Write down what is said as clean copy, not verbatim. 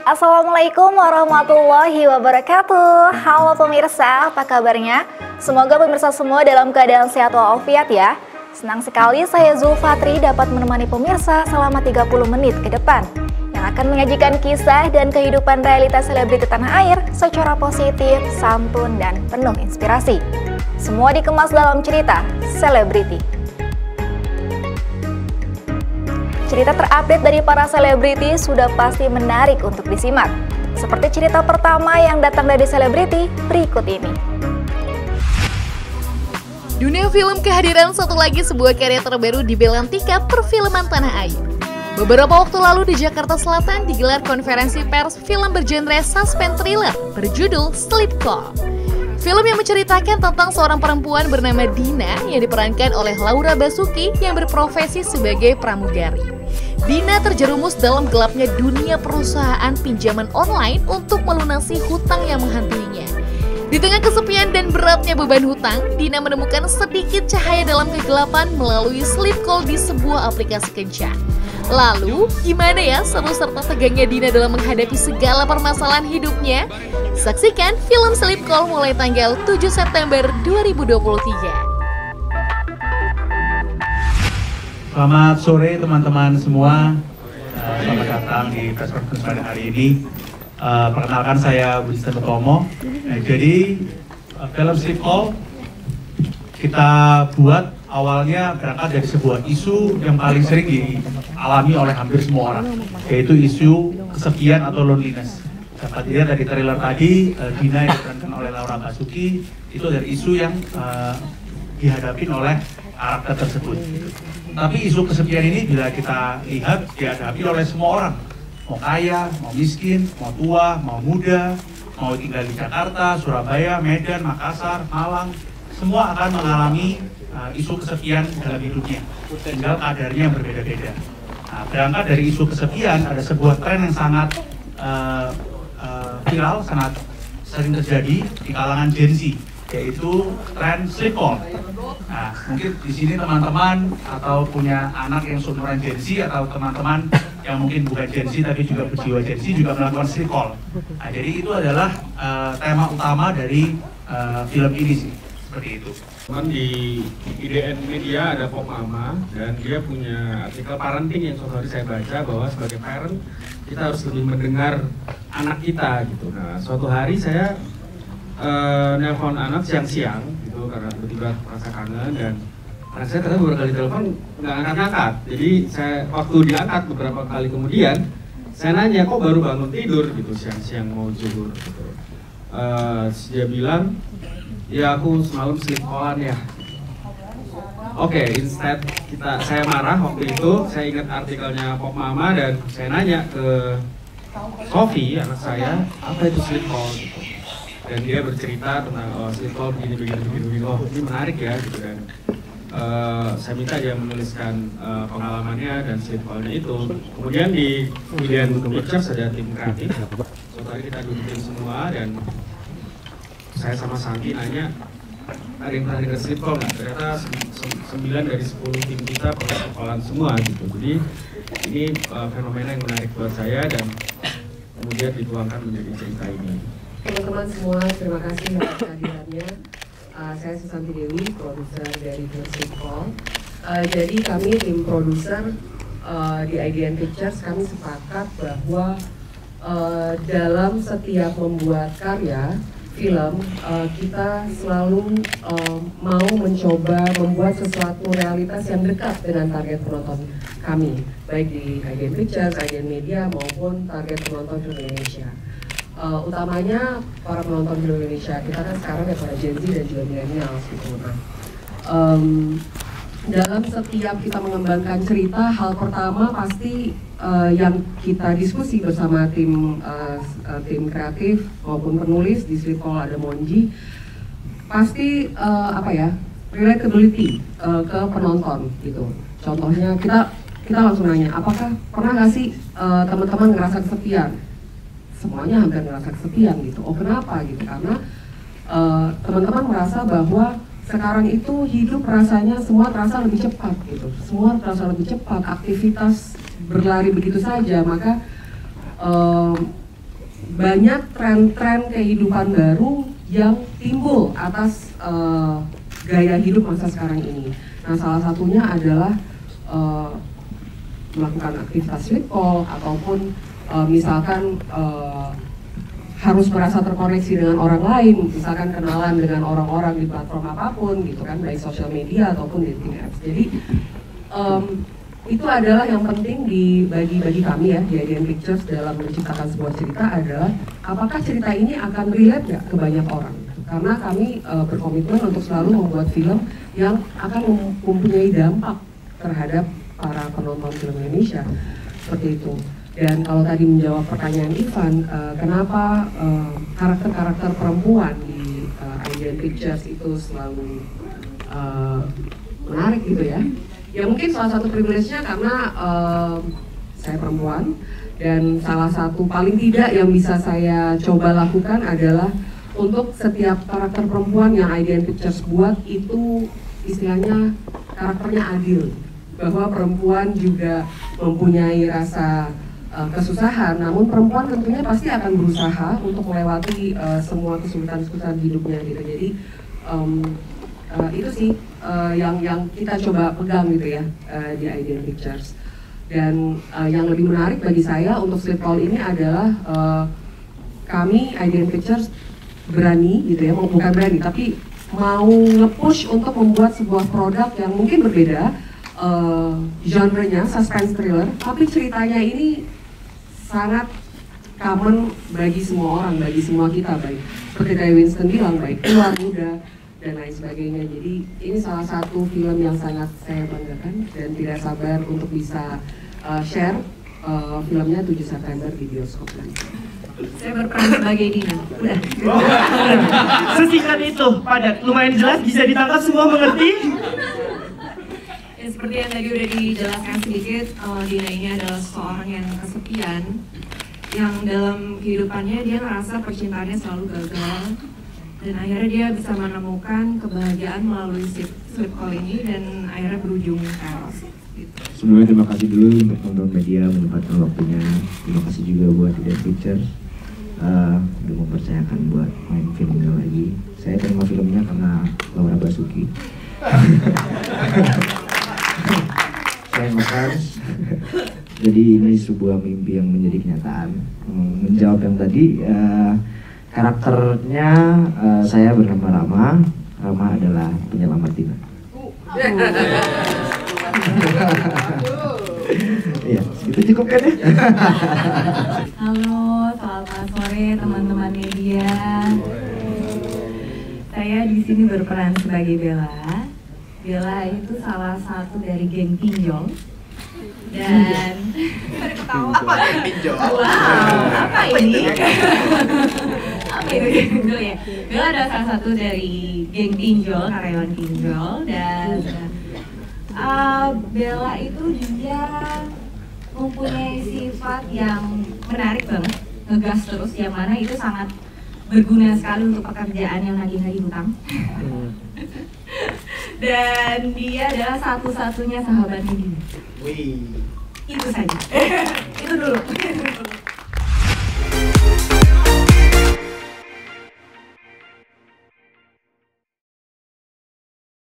Assalamualaikum warahmatullahi wabarakatuh. Halo pemirsa, apa kabarnya? Semoga pemirsa semua dalam keadaan sehat walafiat ya. Senang sekali saya Zulfatri dapat menemani pemirsa selama 30 menit ke depan yang akan menyajikan kisah dan kehidupan realitas selebriti tanah air secara positif, santun, dan penuh inspirasi. Semua dikemas dalam cerita selebriti. Cerita terupdate dari para selebriti sudah pasti menarik untuk disimak. Seperti cerita pertama yang datang dari selebriti berikut ini. Dunia film kehadiran satu lagi sebuah karya terbaru di Belantika perfilman tanah air. Beberapa waktu lalu di Jakarta Selatan digelar konferensi pers film bergenre suspense thriller berjudul Sleep Call. Film yang menceritakan tentang seorang perempuan bernama Dina yang diperankan oleh Laura Basuki yang berprofesi sebagai pramugari. Dina terjerumus dalam gelapnya dunia perusahaan pinjaman online untuk melunasi hutang yang menghantuinya. Di tengah kesepian dan beratnya beban hutang, Dina menemukan sedikit cahaya dalam kegelapan melalui sleep call di sebuah aplikasi kencan. Lalu, gimana ya seru serta tegangnya Dina dalam menghadapi segala permasalahan hidupnya? Saksikan film Sleep Call mulai tanggal 7 September 2023. Selamat sore teman-teman semua, selamat datang di press conference pada hari ini. Perkenalkan saya Budi Utomo. Jadi film Sleep Call kita buat awalnya berangkat dari sebuah isu yang paling sering dialami oleh hampir semua orang, yaitu isu kesepian atau loneliness. Dapat dilihat dari trailer tadi, Dina yang diperankan oleh Laura Basuki itu dari isu yang dihadapin oleh karakter tersebut. Tapi isu kesepian ini bila kita lihat dihadapi oleh semua orang, mau kaya, mau miskin, mau tua, mau muda, mau tinggal di Jakarta, Surabaya, Medan, Makassar, Malang, semua akan mengalami isu kesepian dalam hidupnya, tinggal kadarnya yang berbeda-beda. Nah, berangkat dari isu kesepian, ada sebuah tren yang sangat viral, sangat sering terjadi di kalangan Gen Z, yaitu tren sleep call. Nah, mungkin di sini teman-teman atau punya anak yang seumuran Gen Z atau teman-teman yang mungkin bukan Gen Z tapi juga berjiwa Gen Z juga melakukan sleep call. Nah, jadi itu adalah tema utama dari film ini sih, seperti itu. Di IDN Media ada Pop Mama dan dia punya artikel parenting yang suatu hari saya baca bahwa sebagai parent kita harus lebih mendengar anak kita gitu. Nah, suatu hari saya nelpon anak siang-siang gitu karena tiba-tiba merasa kangen dan anak saya ternyata beberapa kali telepon nggak angkat-angkat. Jadi saya waktu diangkat beberapa kali kemudian saya nanya kok baru bangun tidur gitu siang-siang mau zuhur gitu. Dia bilang ya aku semalam sleep callan ya. Oke, instead saya marah waktu itu, saya ingat artikelnya Pop Mama dan saya nanya ke Sophie anak saya apa itu sleep call gitu. Dan dia bercerita tentang sleep call begini. Oh, ini menarik ya gitu kan. Saya minta dia menuliskan pengalamannya dan sleep call-nya itu. Kemudian di IDN Pictures ada tim kreatif. Suatu hari kita dudukin semua dan saya sama Santi nanya ada yang pernah dengar sleep call nggak? Ternyata 9 dari 10 tim kita pernah sleep callan semua gitu. Jadi ini fenomena yang menarik buat saya dan kemudian dituangkan menjadi cerita ini. Teman-teman semua, terima kasih atas kehadirannya. Saya Susanti Dewi, produser dari film Sleep Call. Jadi kami tim produser di IDN Pictures kami sepakat bahwa dalam setiap membuat karya film kita selalu mau mencoba membuat sesuatu realitas yang dekat dengan target penonton kami, baik di IDN Pictures, IDN Media maupun target penonton film Indonesia. Utamanya para penonton film Indonesia kita kan sekarang ya para Gen Z dan juga millennials gitu. Nah, dalam setiap kita mengembangkan cerita, hal pertama pasti yang kita diskusi bersama tim kreatif maupun penulis di Sleep Call ada Monji, pasti relatability ke penonton gitu. Contohnya kita langsung nanya, apakah pernah nggak sih teman-teman ngerasa kesepian? Semuanya hampir ngerasa kesepian gitu. Oh kenapa gitu? Karena teman-teman merasa bahwa sekarang itu hidup rasanya semua terasa lebih cepat gitu. Semua terasa lebih cepat, aktivitas berlari begitu saja. Maka banyak tren-tren kehidupan baru yang timbul atas gaya hidup masa sekarang ini. Nah, salah satunya adalah melakukan aktivitas sleep call ataupun misalkan harus merasa terkoneksi dengan orang lain, misalkan kenalan dengan orang-orang di platform apapun gitu kan, baik sosial media ataupun dating apps. Jadi itu adalah yang penting bagi kami ya di IDN Pictures dalam menciptakan sebuah cerita adalah apakah cerita ini akan relate nggak ke banyak orang. Karena kami berkomitmen untuk selalu membuat film yang akan mempunyai dampak terhadap para penonton film Indonesia, seperti itu. Dan kalau tadi menjawab pertanyaan Ivan, kenapa karakter-karakter perempuan di IDN Pictures itu selalu menarik gitu ya? Ya mungkin salah satu privilege-nya karena saya perempuan, dan salah satu paling tidak yang bisa saya coba lakukan adalah untuk setiap karakter perempuan yang IDN Pictures buat itu istilahnya karakternya adil, bahwa perempuan juga mempunyai rasa kesusahan, namun perempuan tentunya pasti akan berusaha untuk melewati semua kesulitan-kesulitan hidupnya gitu. Jadi itu sih yang kita coba pegang gitu ya di IDN Pictures. Dan yang lebih menarik bagi saya untuk Sleep Call ini adalah kami IDN Pictures berani gitu ya, bukan berani tapi mau nge-push untuk membuat sebuah produk yang mungkin berbeda, genre-nya suspense thriller, tapi ceritanya ini sangat common bagi semua orang, bagi semua kita, baik seperti tadi Winston bilang, baik tua, muda, dan lain sebagainya. Jadi ini salah satu film yang sangat saya banggakan dan tidak sabar untuk bisa share filmnya 7 September di bioskop nanti. Saya berperan sebagai Dina. Udah. Sesingkat itu, padat, lumayan jelas, bisa ditangkap semua, mengerti? Ya, seperti yang tadi udah dijelaskan sedikit, Dina ini adalah seorang yang kesepian, yang dalam kehidupannya dia ngerasa percintaannya selalu gagal, dan akhirnya dia bisa menemukan kebahagiaan melalui sleep call ini, dan akhirnya berujung chaos. Sebelumnya terima kasih dulu untuk teman-teman media menyempatkan waktunya. Terima kasih juga buat IDN Pictures udah mempercayakan buat main filmnya lagi. Saya terima filmnya karena Laura Basuki. Saya ngefans. Jadi ini sebuah mimpi yang menjadi kenyataan. Menjawab yang tadi, karakternya saya bernama Rama. Rama adalah penyelamat Dina. Iya, itu cukup kan ya? Halo, selamat sore teman-teman media. Saya di sini berperan sebagai Bella. Bella itu salah satu dari geng pinjol. Dan apa pinjol? Wow, apa ini? Apa itu geng pinjol ya? Bella adalah salah satu dari geng pinjol, karyawan pinjol, dan Bella itu dia mempunyai sifat yang menarik banget, ngegas terus, yang mana itu sangat berguna sekali untuk pekerjaan yang nagih-nagih hutang. Dan dia adalah satu-satunya sahabatnya Dina. Itu saja. Itu dulu.